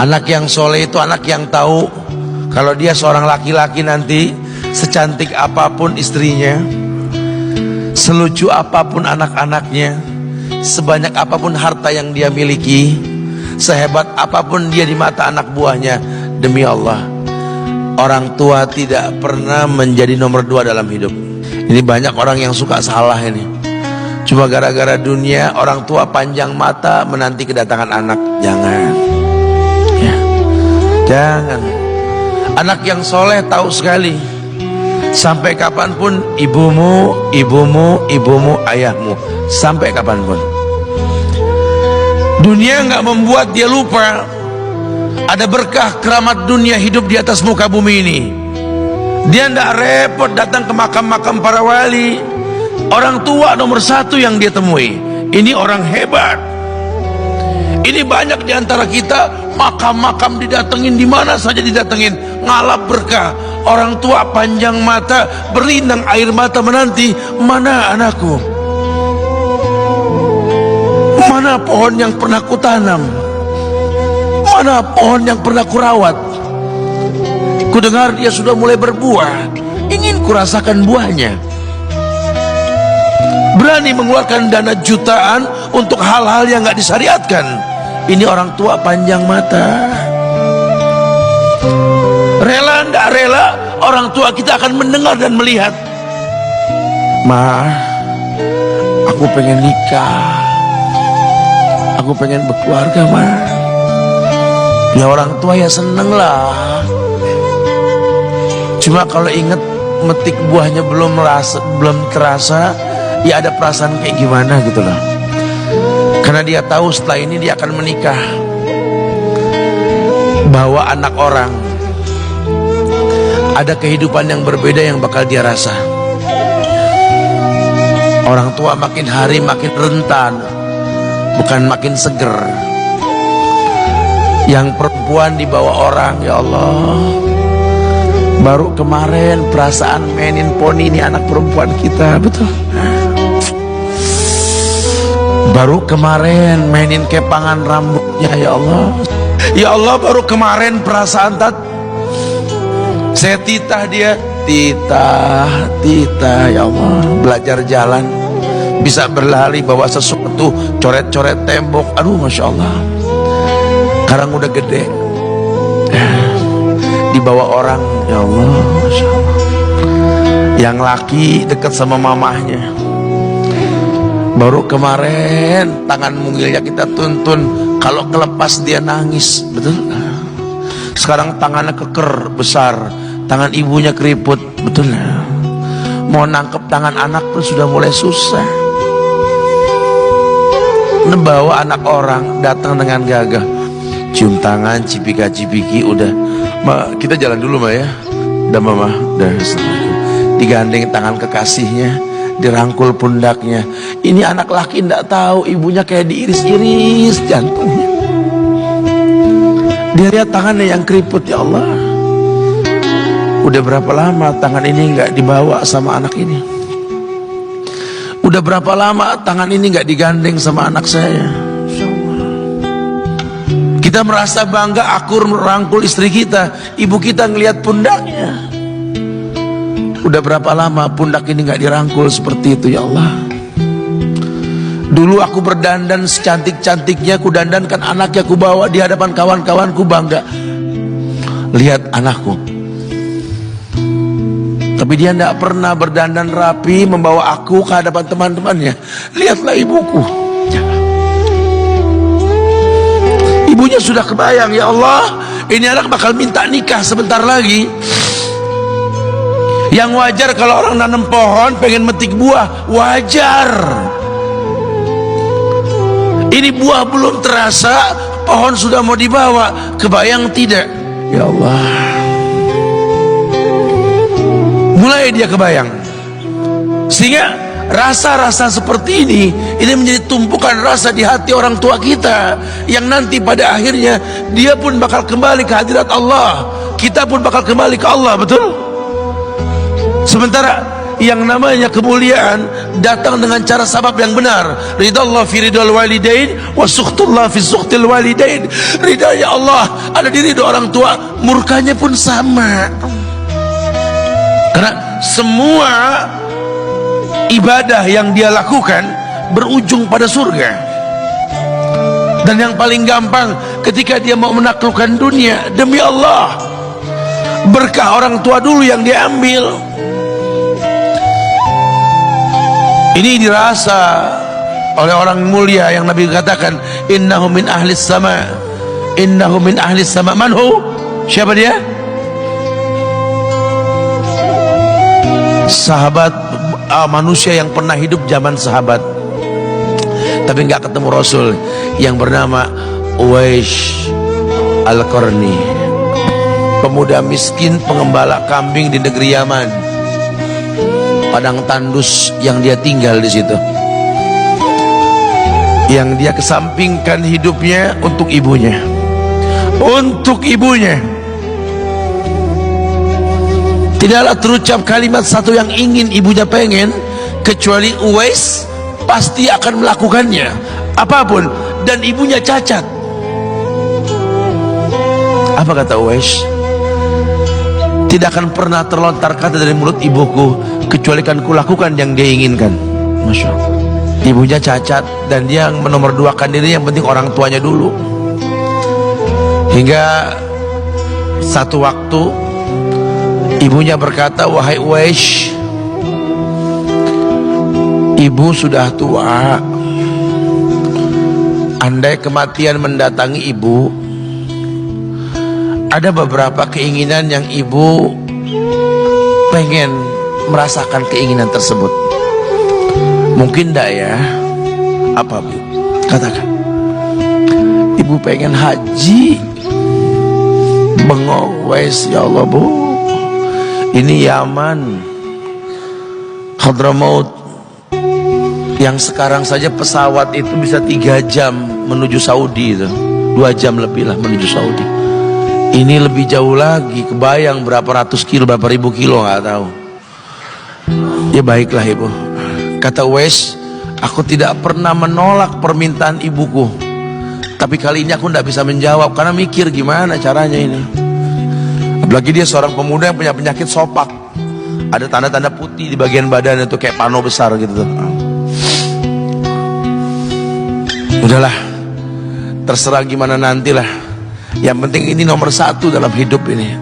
Anak yang soleh itu anak yang tahu kalau dia seorang laki-laki nanti, secantik apapun istrinya, selucu apapun anak-anaknya, sebanyak apapun harta yang dia miliki, sehebat apapun dia di mata anak buahnya, demi Allah, orang tua tidak pernah menjadi nomor 2 dalam hidup. Ini banyak orang yang suka salah ini. Cuma gara-gara dunia, orang tua panjang mata menanti kedatangan anak. Jangan ya, jangan. Anak yang soleh tahu sekali, sampai kapanpun ibumu, ayahmu, sampai kapanpun. Dunia nggak membuat dia lupa ada berkah keramat dunia hidup di atas muka bumi ini. Dia nggak repot datang ke makam-makam para wali. Orang tua nomor 1 yang dia temui. Ini orang hebat. Ini banyak di antara kita, makam-makam didatengin, di mana saja didatengin, ngalap berkah. Orang tua panjang mata, berlinang air mata menanti, mana anakku? Mana pohon yang pernah kutanam? Mana pohon yang pernah kurawat? Kudengar dia sudah mulai berbuah, ingin kurasakan buahnya. Berani mengeluarkan dana jutaan untuk hal-hal yang gak disyariatkan. Ini orang tua panjang mata. Rela ndak rela, orang tua kita akan mendengar dan melihat. Ma, aku pengen nikah, aku pengen berkeluarga, Ma. Ya orang tua ya seneng lah. Cuma kalau inget metik buahnya belum terasa, ya ada perasaan kayak gimana gitu loh. Karena dia tahu setelah ini dia akan menikah, bahwa anak orang ada kehidupan yang berbeda yang bakal dia rasa. Orang tua makin hari makin rentan, bukan makin seger. Yang perempuan dibawa orang, ya Allah. Baru kemarin perasaan mainin poni, ini anak perempuan kita, betul. Baru kemarin mainin kepangan rambutnya, ya Allah. Ya Allah, baru kemarin perasaan saya titah dia, titah, ya Allah. Belajar jalan, bisa berlari bawa sesuatu, coret-coret tembok, aduh Masya Allah. Sekarang udah gede, dibawa orang, ya Allah, Masya Allah. Yang laki dekat sama mamahnya. Baru kemarin tangan mungilnya kita tuntun, kalau kelepas dia nangis, betul. Sekarang tangannya keker besar, tangan ibunya keriput, betul. Mau nangkep tangan anak pun sudah mulai susah. Membawa anak orang datang dengan gagah, cium tangan, cipika-cipiki, udah. Ma, kita jalan dulu, Ma ya. Udah Mama, udah. Digandeng tangan kekasihnya, dirangkul pundaknya. Ini anak laki ndak tahu ibunya kayak diiris-iris jantungnya. Dia lihat tangannya yang keriput, ya Allah. Udah berapa lama tangan ini nggak dibawa sama anak ini? Udah berapa lama tangan ini nggak digandeng sama anak saya? Kita merasa bangga akur merangkul istri kita, ibu kita ngelihat pundaknya. Udah berapa lama pundak ini nggak dirangkul seperti itu, ya Allah. Dulu aku berdandan secantik-cantiknya, ku dandankan anaknya, ku bawa di hadapan kawan-kawanku bangga. Lihat anakku. Tapi dia tidak pernah berdandan rapi membawa aku ke hadapan teman-temannya. Lihatlah ibuku. Ibunya sudah kebayang, ya Allah, ini anak bakal minta nikah sebentar lagi. Yang wajar kalau orang nanam pohon pengen metik buah, wajar. Ini buah belum terasa, pohon sudah mau dibawa. Kebayang tidak? Ya Allah. Mulai dia kebayang. Sehingga rasa-rasa seperti ini menjadi tumpukan rasa di hati orang tua kita, yang nanti pada akhirnya dia pun bakal kembali ke hadirat Allah, kita pun bakal kembali ke Allah, betul? Sementara yang namanya kemuliaan datang dengan cara sabab yang benar. Ridallah fi ridal walidain wa sukhtullah fi sukhtil walidain. Ridanya Allah ada di ridho orang tua, murkanya pun sama. Karena semua ibadah yang dia lakukan berujung pada surga. Dan yang paling gampang ketika dia mau menaklukkan dunia, demi Allah, berkah orang tua dulu yang dia ambil. Ini dirasa oleh orang mulia yang Nabi katakan, innahu min ahlis sama, innahu min ahlis sama. Manhu? Siapa dia? Sahabat, manusia yang pernah hidup zaman sahabat tapi nggak ketemu Rasul, yang bernama Uwais Al-Qarni, pemuda miskin pengembala kambing di negeri Yaman. Padang tandus yang dia tinggal di situ, yang dia kesampingkan hidupnya untuk ibunya, untuk ibunya. Tidaklah terucap kalimat satu yang ingin ibunya pengen, kecuali Uwais pasti akan melakukannya apapun, dan ibunya cacat. Apa kata Uwais? Tidak akan pernah terlontar kata dari mulut ibuku kecuali kan kulakukan yang dia inginkan. Masya Allah. Ibunya cacat dan dia menomorduakan diri, yang penting orang tuanya dulu. Hingga satu waktu ibunya berkata, wahai Uwais, ibu sudah tua. Andai kematian mendatangi ibu, ada beberapa keinginan yang ibu pengen merasakan keinginan tersebut. Mungkin enggak ya? Apa Bu? Katakan. Ibu pengen haji. Bengong, Wais, ya Allah Bu, ini Yaman, Hadramaut, yang sekarang saja pesawat itu bisa 3 jam menuju Saudi, itu 2 jam lebih lah menuju Saudi. Ini lebih jauh lagi, kebayang berapa ratus kilo, berapa ribu kilo, nggak tahu. Ya baiklah ibu, kata Uwais, aku tidak pernah menolak permintaan ibuku, tapi kali ini aku tidak bisa menjawab karena mikir gimana caranya ini. Apalagi dia seorang pemuda yang punya penyakit sopak, ada tanda-tanda putih di bagian badan itu kayak pano besar gitu tuh. Udahlah, terserah gimana nantilah. Yang penting ini nomor 1 dalam hidup ini.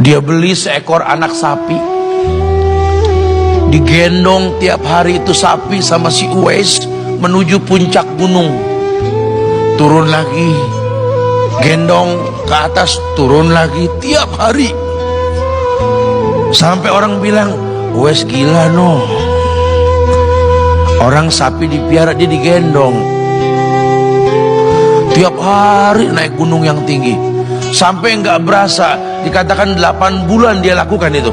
Dia beli seekor anak sapi, digendong tiap hari itu sapi sama si Uwais menuju puncak gunung, turun lagi, gendong ke atas, turun lagi tiap hari, sampai orang bilang, Uwais gila no, orang sapi dipiara dia digendong tiap hari naik gunung yang tinggi, sampai nggak berasa dikatakan 8 bulan dia lakukan itu,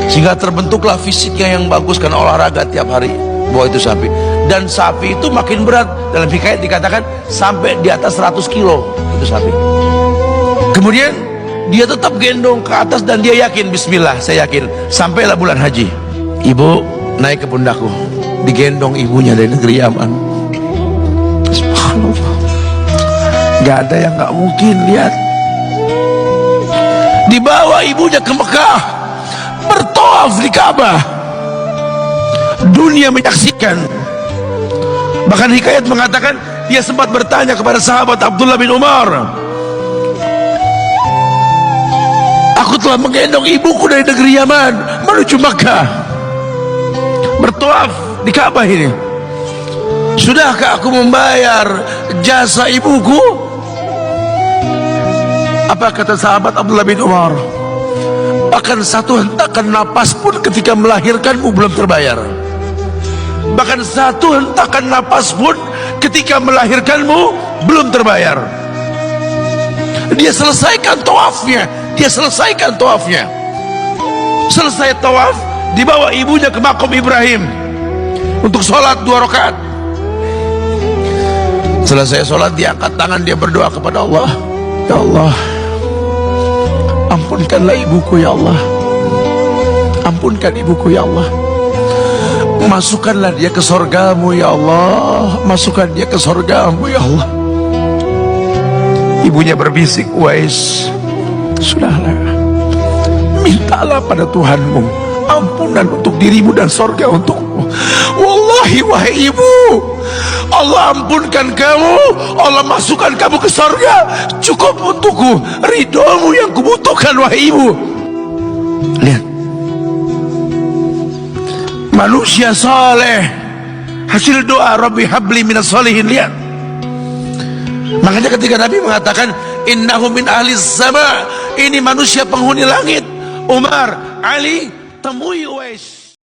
sehingga terbentuklah fisiknya yang bagus karena olahraga tiap hari bawa itu sapi. Dan sapi itu makin berat, dalam hikayat dikatakan sampai di atas 100 kilo itu sapi. Kemudian dia tetap gendong ke atas dan dia yakin, bismillah saya yakin, sampailah bulan haji, ibu naik ke pundakku, digendong ibunya dari negeri Yaman. Subhanallah, gak ada yang gak mungkin. Lihat, dibawa ibunya ke Mekah, bertawaf di Ka'bah, dunia menyaksikan. Bahkan hikayat mengatakan dia sempat bertanya kepada sahabat Abdullah bin Umar, aku telah menggendong ibuku dari negeri Yaman menuju Makkah, bertawaf di Ka'bah ini, sudahkah aku membayar jasa ibuku? Apa kata sahabat Abdullah bin Umar? Bahkan satu hentakan napas pun ketika melahirkanmu belum terbayar. Bahkan satu hentakan napas pun ketika melahirkanmu belum terbayar. Dia selesaikan tawafnya, dia selesaikan tawafnya. Selesai tawaf, dibawa ibunya ke makam Ibrahim untuk sholat 2 rakaat. Selesai sholat, dia angkat tangan, dia berdoa kepada Allah, ya Allah, ampunkanlah ibuku ya Allah. Ampunkan ibuku ya Allah. Masukkanlah dia ke surgamu ya Allah. Masukkan dia ke surgamu ya Allah. Ibunya berbisik, Uwais, sudahlah, mintalah pada Tuhanmu ampunan untuk dirimu dan surga untukmu. Wallahi wahai ibu, Allah ampunkan kamu, Allah masukkan kamu ke surga, cukup untukku ridhomu yang kubutuhkan wahai ibu. Lihat, manusia saleh, hasil doa Rabbi habli minas salihin. Lihat, makanya ketika Nabi mengatakan innahu min ahli sama, ini manusia penghuni langit, Umar, Ali, temui Uwais.